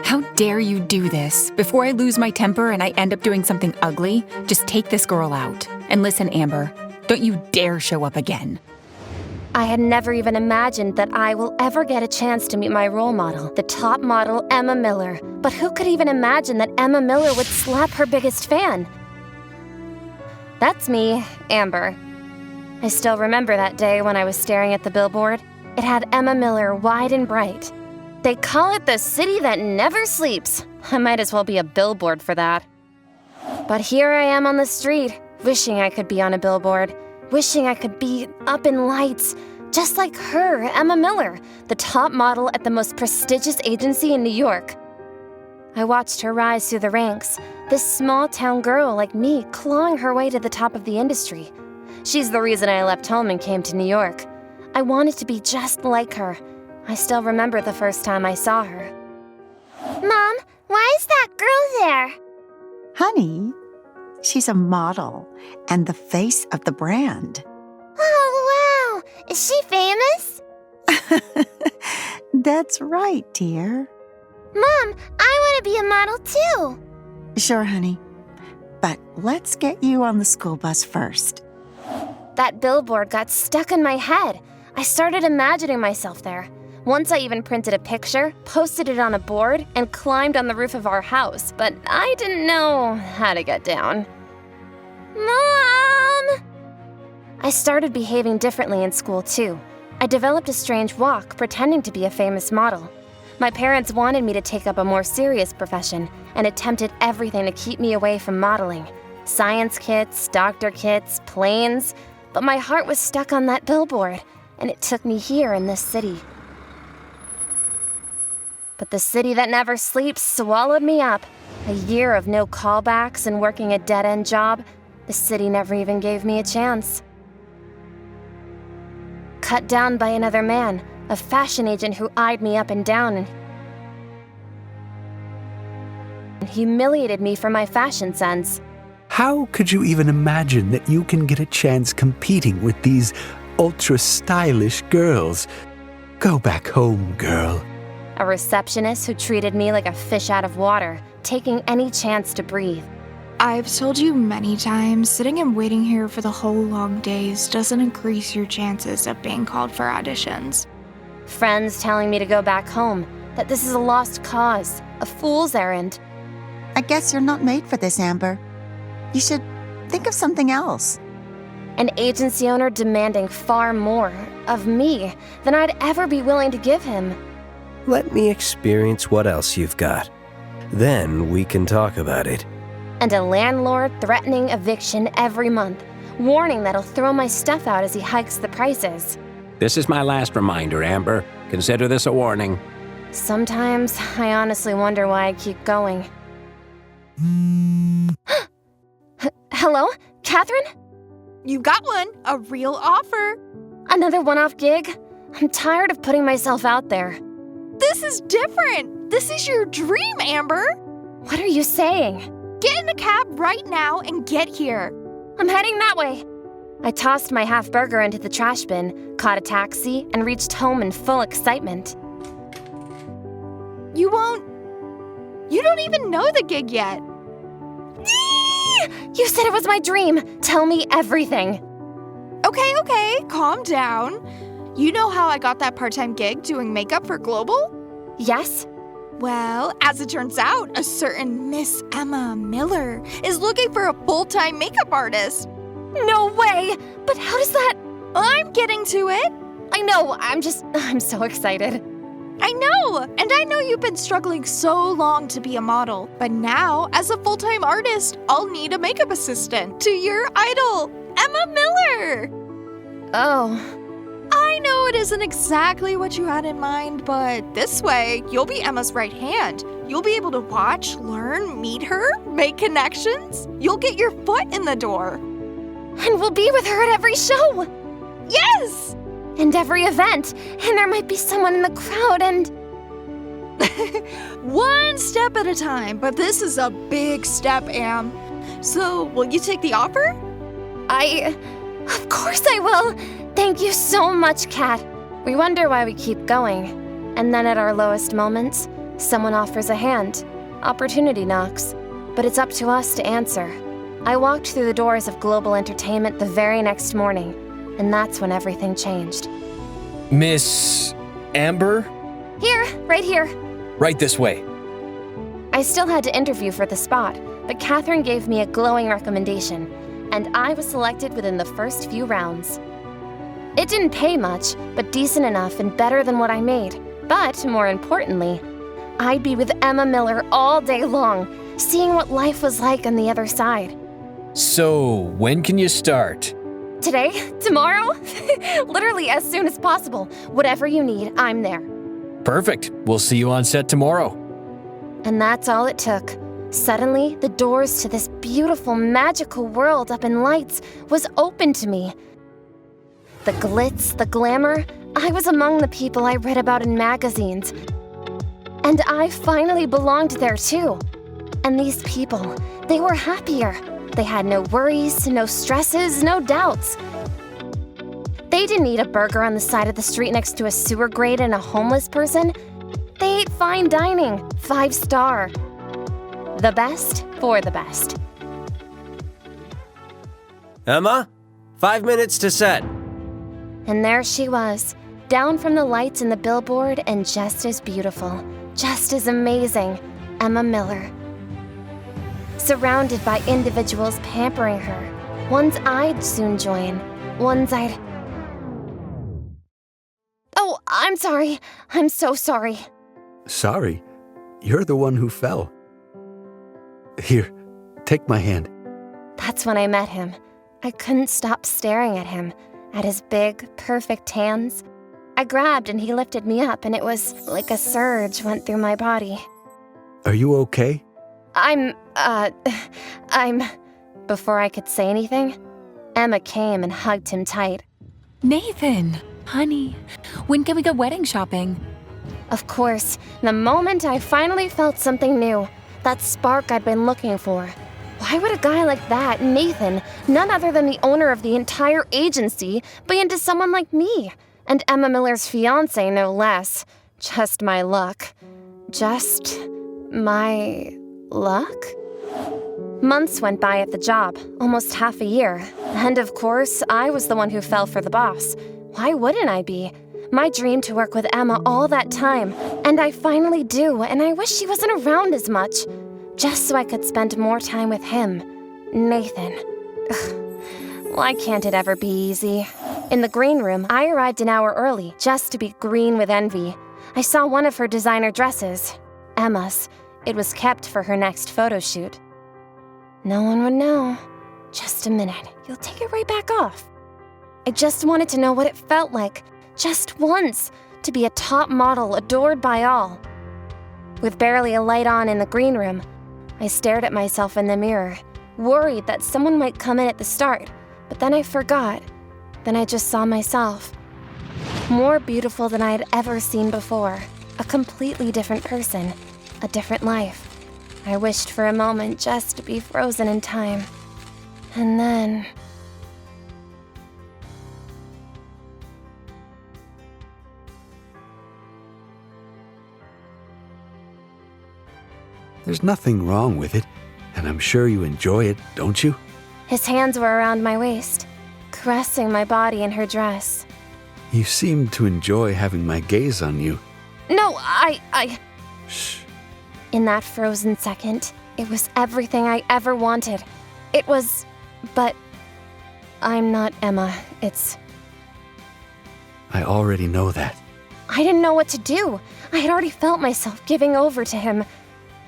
How dare you do this? Before I lose my temper and I end up doing something ugly, just take this girl out. And listen, Amber, don't you dare show up again. I had never even imagined that I will ever get a chance to meet my role model, the top model, Emma Miller. But who could even imagine that Emma Miller would slap her biggest fan? That's me, Amber. I still remember that day when I was staring at the billboard. It had Emma Miller wide and bright. They call it the city that never sleeps. I might as well be a billboard for that. But here I am on the street, wishing I could be on a billboard, wishing I could be up in lights, just like her, Emma Miller, the top model at the most prestigious agency in New York. I watched her rise through the ranks, this small-town girl like me clawing her way to the top of the industry. She's the reason I left home and came to New York. I wanted to be just like her. I still remember the first time I saw her. Mom, why is that girl there? Honey, she's a model and the face of the brand. Oh, wow! Is she famous? That's right, dear. Mom, I want to be a model too. Sure, honey. But let's get you on the school bus first. That billboard got stuck in my head. I started imagining myself there. Once I even printed a picture, posted it on a board, and climbed on the roof of our house, but I didn't know how to get down. Mom! I started behaving differently in school, too. I developed a strange walk, pretending to be a famous model. My parents wanted me to take up a more serious profession and attempted everything to keep me away from modeling. Science kits, doctor kits, planes. But my heart was stuck on that billboard, and it took me here in this city. But the city that never sleeps swallowed me up. A year of no callbacks and working a dead-end job, the city never even gave me a chance. Cut down by another man, a fashion agent who eyed me up and down and humiliated me for my fashion sense. How could you even imagine that you can get a chance competing with these ultra-stylish girls? Go back home, girl. A receptionist who treated me like a fish out of water, taking any chance to breathe. I've told you many times, sitting and waiting here for the whole long days doesn't increase your chances of being called for auditions. Friends telling me to go back home, that this is a lost cause, a fool's errand. I guess you're not made for this, Amber. You should think of something else. An agency owner demanding far more of me than I'd ever be willing to give him. Let me experience what else you've got. Then we can talk about it. And a landlord threatening eviction every month, warning that he'll throw my stuff out as he hikes the prices. This is my last reminder, Amber. Consider this a warning. Sometimes I honestly wonder why I keep going. Hello? Catherine? You got one, a real offer. Another one-off gig? I'm tired of putting myself out there. This is different. This is your dream, Amber. What are you saying? Get in a cab right now and get here. I'm heading that way. I tossed my half burger into the trash bin, caught a taxi, and reached home in full excitement. You don't even know the gig yet. You said it was my dream. Tell me everything. Okay, calm down. You know how I got that part-time gig doing makeup for Global? Yes? Well, as it turns out, a certain Miss Emma Miller is looking for a full-time makeup artist. No way! But how does that... I'm getting to it. I know, I'm so excited. I know, and I know you've been struggling so long to be a model, but now, as a full-time artist, I'll need a makeup assistant to your idol, Emma Miller. Oh. I know it isn't exactly what you had in mind, but this way, you'll be Emma's right hand. You'll be able to watch, learn, meet her, make connections. You'll get your foot in the door. And we'll be with her at every show. Yes! And every event. And there might be someone in the crowd and... One step at a time, but this is a big step, Am. So, will you take the offer? Of course I will. Thank you so much, Kat. We wonder why we keep going. And then at our lowest moments, Someone offers a hand. Opportunity knocks. But it's up to us to answer. I walked through the doors of Global Entertainment the very next morning, and that's when everything changed. Miss Amber? Here, right here. Right this way. I still had to interview for the spot, but Catherine gave me a glowing recommendation, and I was selected within the first few rounds. It didn't pay much, but decent enough and better than what I made. But, more importantly, I'd be with Emma Miller all day long, seeing what life was like on the other side. So, when can you start? Today? Tomorrow? Literally as soon as possible. Whatever you need, I'm there. Perfect. We'll see you on set tomorrow. And that's all it took. Suddenly, the doors to this beautiful, magical world up in lights was open to me. The glitz, the glamour, I was among the people I read about in magazines. And I finally belonged there too. And these people, they were happier. They had no worries, no stresses, no doubts. They didn't eat a burger on the side of the street next to a sewer grate and a homeless person. They ate fine dining, 5-star. The best for the best. Emma, 5 minutes to set. And there she was, down from the lights in the billboard and just as beautiful, just as amazing, Emma Miller. Surrounded by individuals pampering her, ones I'd soon join, ones I'd... Oh, I'm sorry. I'm so sorry. Sorry, you're the one who fell. Here, take my hand. That's when I met him. I couldn't stop staring at him, at his big, perfect hands. I grabbed and he lifted me up, and it was like a surge went through my body. Are you okay? I'm... Before I could say anything, Emma came and hugged him tight. Nathan, honey, when can we go wedding shopping? Of course, the moment I finally felt something new, that spark I'd been looking for. Why would a guy like that, Nathan, none other than the owner of the entire agency, be into someone like me? And Emma Miller's fiancé, no less. Just my luck. Just my luck? Months went by at the job, almost half a year. And of course, I was the one who fell for the boss. Why wouldn't I be? My dream to work with Emma all that time, and I finally do, and I wish she wasn't around as much. Just so I could spend more time with him. Nathan. Ugh. Why can't it ever be easy? In the green room, I arrived an hour early, just to be green with envy. I saw one of her designer dresses. Emma's. It was kept for her next photo shoot. No one would know. Just a minute. You'll take it right back off. I just wanted to know what it felt like, just once, to be a top model adored by all. With barely a light on in the green room, I stared at myself in the mirror, worried that someone might come in at the start, but then I forgot. Then I just saw myself. More beautiful than I had ever seen before. A completely different person. A different life. I wished for a moment just to be frozen in time. And then... There's nothing wrong with it, and I'm sure you enjoy it, don't you? His hands were around my waist, caressing my body in her dress. You seem to enjoy having my gaze on you. No, I... Shh. In that frozen second, it was everything I ever wanted. It was... But... I'm not Emma, it's... I already know that. I didn't know what to do. I had already felt myself giving over to him.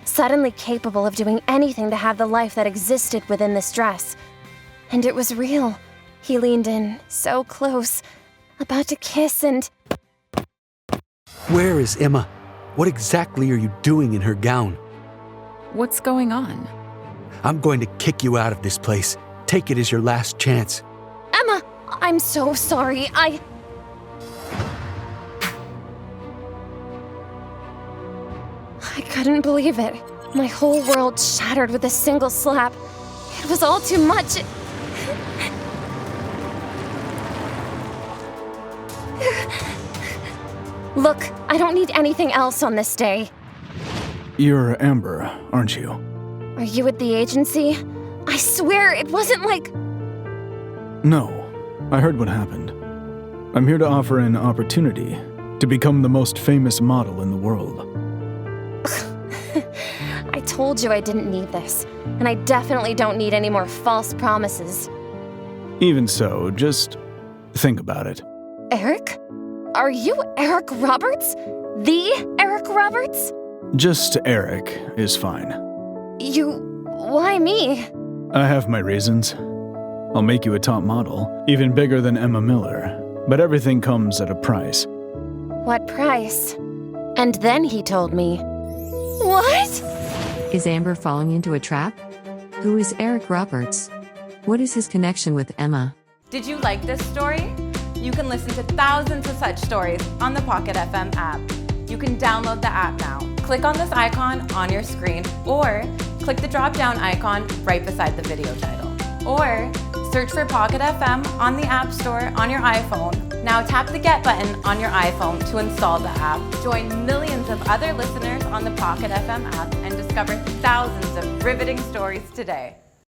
Suddenly capable of doing anything to have the life that existed within this dress. And it was real. He leaned in, so close, about to kiss and... Where is Emma? What exactly are you doing in her gown? What's going on? I'm going to kick you out of this place. Take it as your last chance. Emma, I'm so sorry. I couldn't believe it. My whole world shattered with a single slap. It was all too much. Look, I don't need anything else on this day. You're Amber, aren't you? Are you at the agency? I swear it wasn't like... No, I heard what happened. I'm here to offer an opportunity to become the most famous model in the world. I told you I didn't need this, and I definitely don't need any more false promises. Even so, just think about it. Eric? Are you Eric Roberts? The Eric Roberts? Just Eric is fine. Why me? I have my reasons. I'll make you a top model, even bigger than Emma Miller, but everything comes at a price. What price? And then he told me. What? Is Amber falling into a trap? Who is Eric Roberts? What is his connection with Emma? Did you like this story? You can listen to thousands of such stories on the Pocket FM app. You can download the app now. Click on this icon on your screen, or click the drop-down icon right beside the video title. Or search for Pocket FM on the App Store on your iPhone. Now tap the Get button on your iPhone to install the app. Join millions of other listeners on the Pocket FM app and discover thousands of riveting stories today.